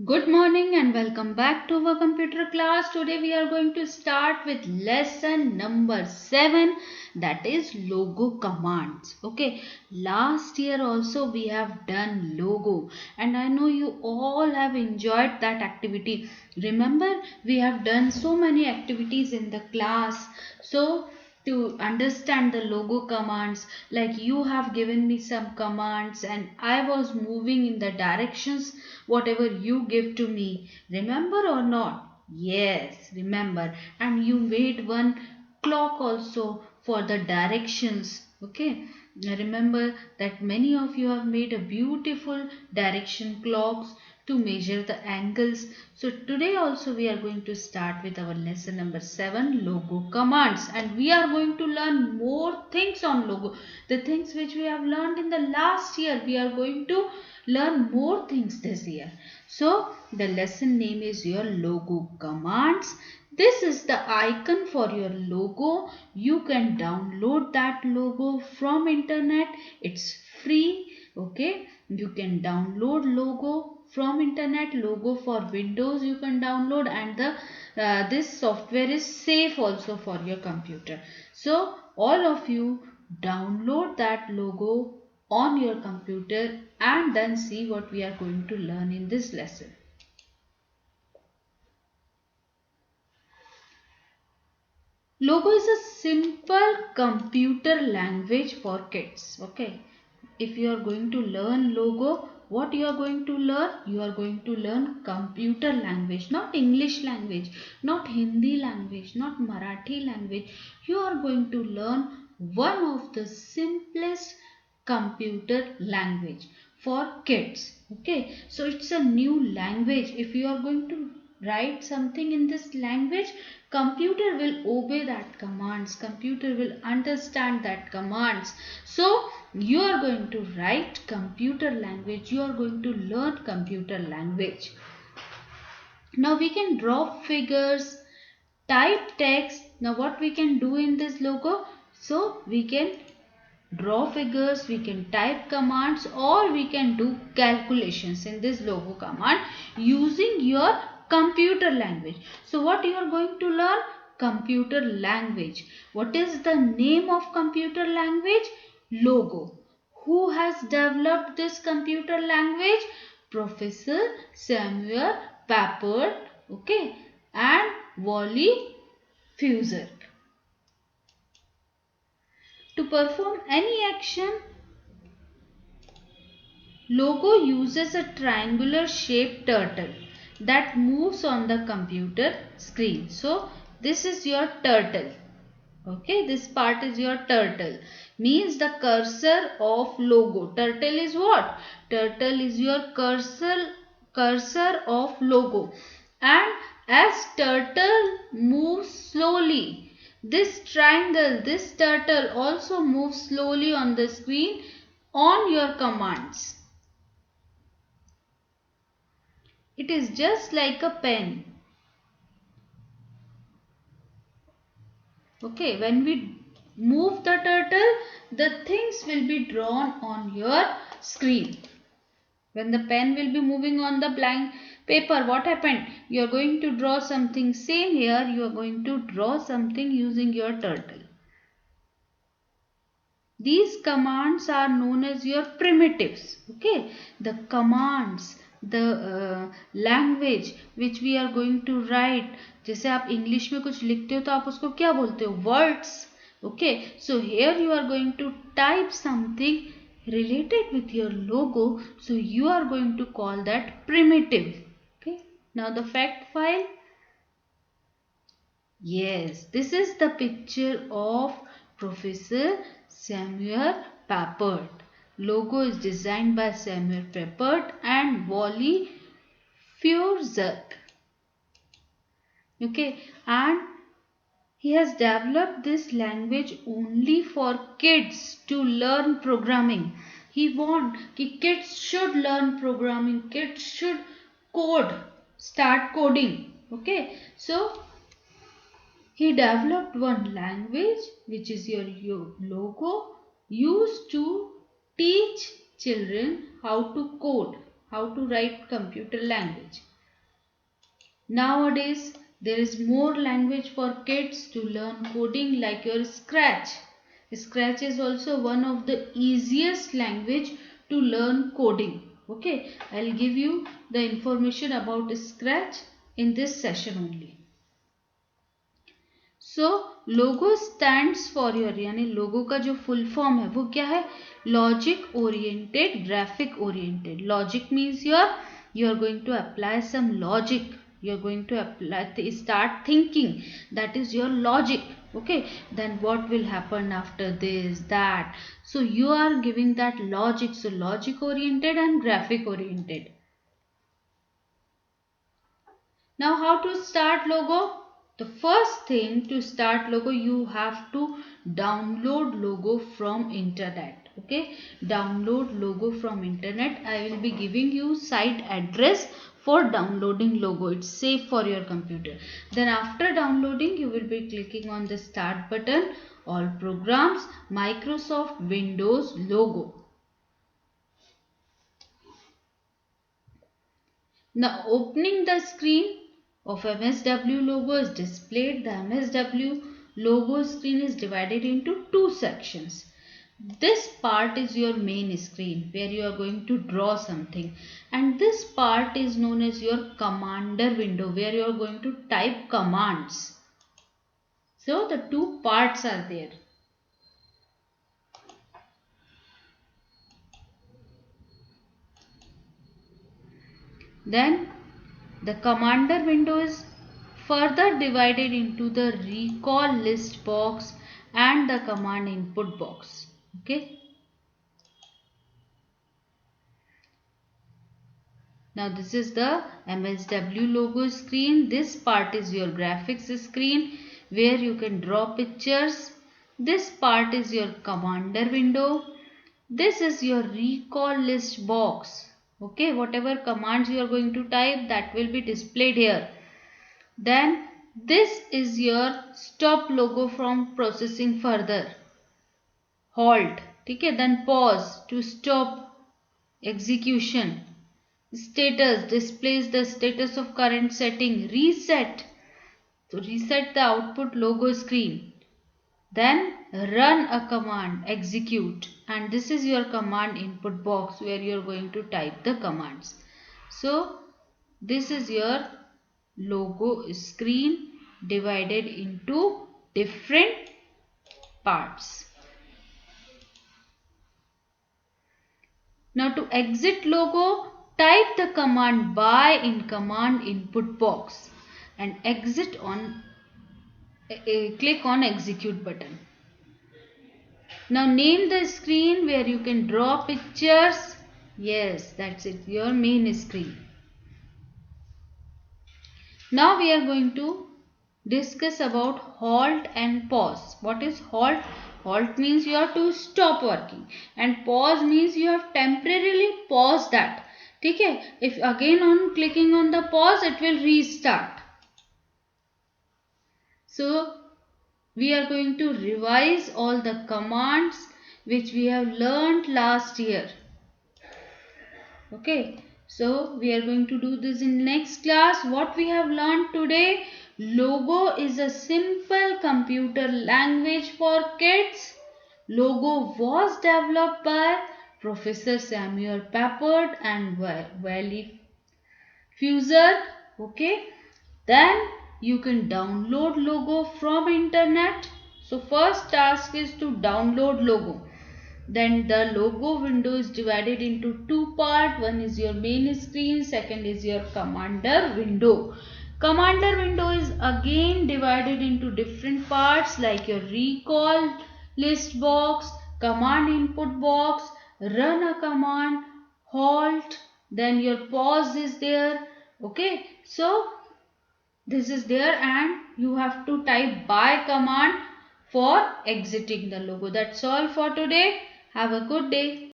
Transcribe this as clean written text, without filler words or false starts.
Good morning and welcome back to our computer class. Today we are going to start with lesson number 7, that is logo commands. Okay, last year also we have done logo and I know you all have enjoyed that activity. Remember, we have done so many activities in the class. So to understand the logo commands, like you have given me some commands and I was moving in the directions whatever you give to me. Remember or not? Yes, remember. And you made one clock also for the directions. Okay, now remember that many of you have made a beautiful direction clocks to measure the angles. So today also we are going to start with our lesson number 7, logo commands, and we are going to learn more things on logo. The things which we have learned in the last year, we are going to learn more things this year. So the lesson name is your logo commands. This is the icon for your logo. You can download that logo from internet. It's free. Okay, you can download logo from internet. Logo for Windows you can download, and the this software is safe also for your computer. So all of you download that logo on your computer and then see what we are going to learn in this lesson. Logo is a simple computer language for kids. Okay, if you are going to learn logo, what you are going to learn? You are going to learn computer language, not English language, not Hindi language, not Marathi language. You are going to learn one of the simplest computer language for kids. Okay, so it's a new language. If you are going to write something in this language, computer will obey that commands, computer will understand that commands. So you are going to write computer language, you are going to learn computer language. Now we can draw figures, type text. Now what we can do in this logo? So we can draw figures, we can type commands, or we can do calculations in this logo command using your computer language. So what you are going to learn? Computer language. What is the name of computer language? Logo. Who has developed this computer language? Professor Samuel Papert, okay, and Wally Fusser. To perform any action, logo uses a triangular shaped turtle that moves on the computer screen. So this is your turtle. Okay, this part is your turtle. Means the cursor of logo. Turtle is what? Turtle is your cursor of logo. And as turtle moves slowly, this triangle, this turtle also moves slowly on the screen on your commands. It is just like a pen. Okay, when we move the turtle, the things will be drawn on your screen. When the pen will be moving on the blank paper, what happened? You are going to draw something. Same here, you are going to draw something using your turtle. These commands are known as your primitives. Okay, the commands, the language which we are going to write. जैसे आप English में कुछ लिखते हो तो आप उसको क्या बोलते हो? Words. Okay, so here you are going to type something related with your logo, so you are going to call that primitive. Okay, now the fact file. Yes, this is the picture of Professor Samuel Papert. Logo is designed by Samuel Papert and Wally Fusser. Okay, and he has developed this language only for kids to learn programming. He wants that kids should learn programming, kids should code, start coding. Okay, so he developed one language which is your logo, used to teach children how to code, how to write computer language. Nowadays, there is more language for kids to learn coding like your Scratch. Scratch is also one of the easiest language to learn coding. Okay, I'll give you the information about Scratch in this session only. So logo stands for your यानी लोगो का जो full form है वो क्या है? Logic oriented graphic oriented. Logic means you are going to apply some logic, you are going to apply, start thinking, that is your logic. Okay, then what will happen after this, that, so you are giving that logic. So logic oriented and graphic oriented. Now how to start logo? The first thing to start logo, you have to download logo from internet. Okay, download logo from internet. I will be giving you site address for downloading logo. It's safe for your computer. Then after downloading, you will be clicking on the start button, all programs, Microsoft Windows logo. Now opening the screen of MSW logo is displayed. The MSW logo screen is divided into two sections. This part is your main screen where you are going to draw something, and this part is known as your commander window where you are going to type commands. So the two parts are there. Then the commander window is further divided into the recall list box and the command input box. Okay. Now this is the MSW logo screen. This part is your graphics screen where you can draw pictures. This part is your commander window. This is your recall list box. Okay, whatever commands you are going to type, that will be displayed here. Then this is your stop logo from processing further. Halt. Okay, then pause to stop execution. Status displays the status of current setting. Reset. So reset the output logo screen. Then run a command, execute, and this is your command input box where you are going to type the commands. So this is your logo screen divided into different parts. Now to exit logo, type the command by in command input box and exit on click on execute button. Now name the screen where you can draw pictures. Yes, that's it, your main screen. Now we are going to discuss about halt and pause. What is halt? Halt means you have to stop working, and pause means you have temporarily paused that. Okay? If again on clicking on the pause, it will restart. So we are going to revise all the commands which we have learned last year. Okay, so we are going to do this in next class. What we have learned today: logo is a simple computer language for kids. Logo was developed by Professor Samuel Papert and Wally Fusser. Okay, then you can download logo from internet. So first task is to download logo. Then the logo window is divided into two parts. One is your main screen, second is your commander window. Commander window is again divided into different parts like your recall list box, command input box, run a command, halt, then your pause is there. Okay, so this is there and you have to type by command for exiting the logo. That's all for today. Have a good day.